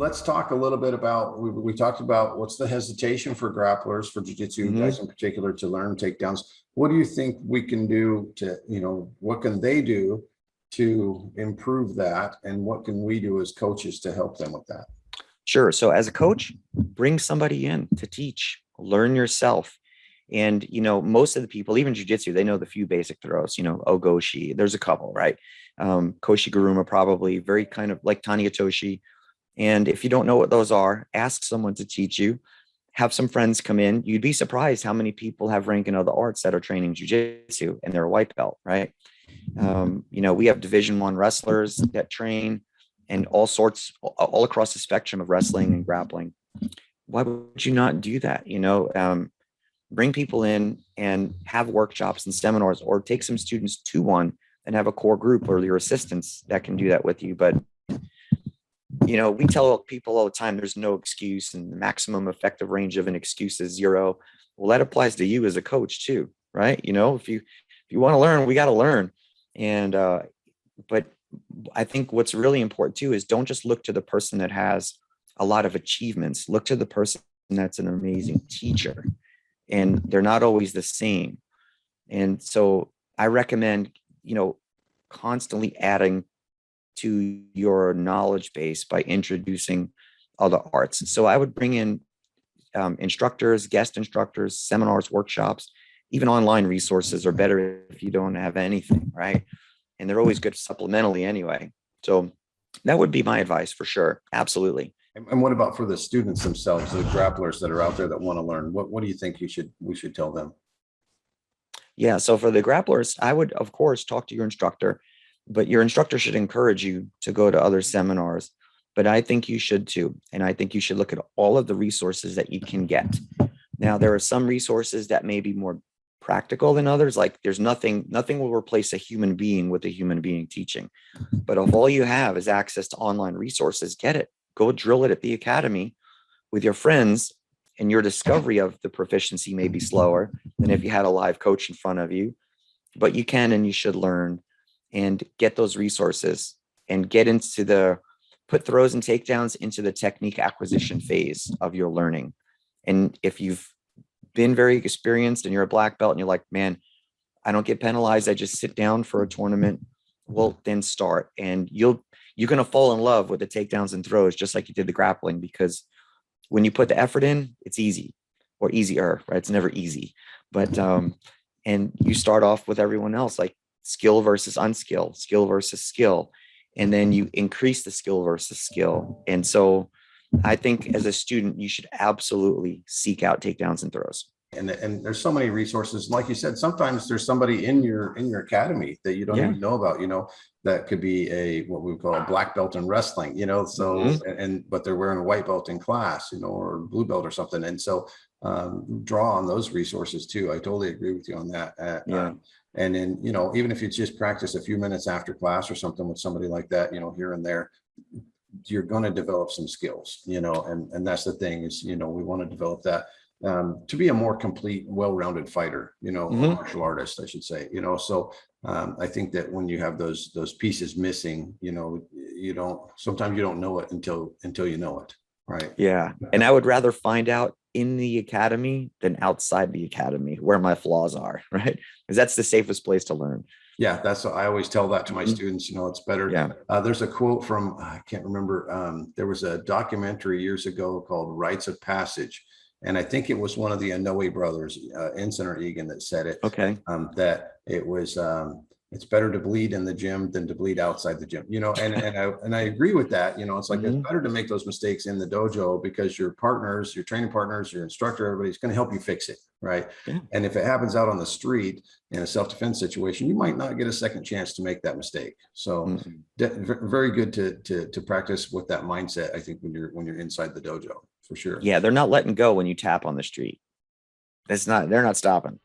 let's talk a little bit about, we talked about what's the hesitation for grapplers, for jiu-jitsu guys in particular, to learn takedowns. What do you think we can do to, what can they do to improve that? And what can we do as coaches to help them with that? Sure. So as a coach, bring somebody in to teach, learn yourself. And, most of the people, even jiu-jitsu, they know the few basic throws, Ogoshi, there's a couple, right? Koshi Guruma, probably very kind of like Tani Atoshi. And if you don't know what those are, ask someone to teach you. Have some friends come in. You'd be surprised how many people have rank in other arts that are training jiu-jitsu and they're a white belt, right? We have Division I wrestlers that train and all sorts, all across the spectrum of wrestling and grappling. Why would you not do that? Bring people in and have workshops and seminars, or take some students to one and have a core group or your assistants that can do that with you. But, we tell people all the time, there's no excuse, and the maximum effective range of an excuse is 0. Well, that applies to you as a coach too, right? If you want to learn, we got to learn. And, but I think what's really important too is don't just look to the person that has a lot of achievements. Look to the person that's an amazing teacher, and they're not always the same. And so I recommend, constantly adding to your knowledge base by introducing other arts. So I would bring in instructors, guest instructors, seminars, workshops, even online resources are better if you don't have anything, right? And they're always good supplementally anyway. So that would be my advice for sure. Absolutely. And what about for the students themselves, the grapplers that are out there that want to learn? What do you think we should tell them? Yeah. So for the grapplers, I would, of course, talk to your instructor, but your instructor should encourage you to go to other seminars. But I think you should too. And I think you should look at all of the resources that you can get. Now, there are some resources that may be more practical than others. Like there's nothing will replace a human being with a human being teaching. But if all you have is access to online resources, get it. Go drill it at the academy with your friends, and your discovery of the proficiency may be slower than if you had a live coach in front of you, but you can and you should learn and get those resources and get into put throws and takedowns into the technique acquisition phase of your learning. And if you've been very experienced and you're a black belt and you're like, man, I don't get penalized, I just sit down for a tournament, well, then start. And you're going to fall in love with the takedowns and throws, just like you did the grappling, because when you put the effort in, it's easy, or easier, right? It's never easy, but, and you start off with everyone else, like skill versus unskill, skill versus skill. And then you increase the skill versus skill. And so I think as a student, you should absolutely seek out takedowns and throws. And there's so many resources. Like you said, sometimes there's somebody in your academy that you don't even know about, that could be what we would call a black belt in wrestling, so, but they're wearing a white belt in class, or blue belt or something. And so draw on those resources too. I totally agree with you on that. And then, even if you just practice a few minutes after class or something with somebody like that, here and there, you're going to develop some skills, and that's the thing is, we want to develop that to be a more complete, well-rounded fighter, martial artist, I should say, so I think that when you have those pieces missing, sometimes you don't know it until you know it. Right. Yeah. And I would rather find out in the academy than outside the academy where my flaws are, right? Because that's the safest place to learn. Yeah, that's what I always tell that to my students. It's better. Yeah. There's a quote from, I can't remember. There was a documentary years ago called Rites of Passage. And I think it was one of the Inoue brothers, Ensign or Egan, that said it. Okay. That it was, it's better to bleed in the gym than to bleed outside the gym, and I agree with that. It's like, it's better to make those mistakes in the dojo, because your partners, your training partners, your instructor, everybody's going to help you fix it. Right. Yeah. And if it happens out on the street in a self-defense situation, you might not get a second chance to make that mistake. So very good to practice with that mindset, I think, when you're inside the dojo, for sure. Yeah. They're not letting go when you tap on the street. They're not stopping.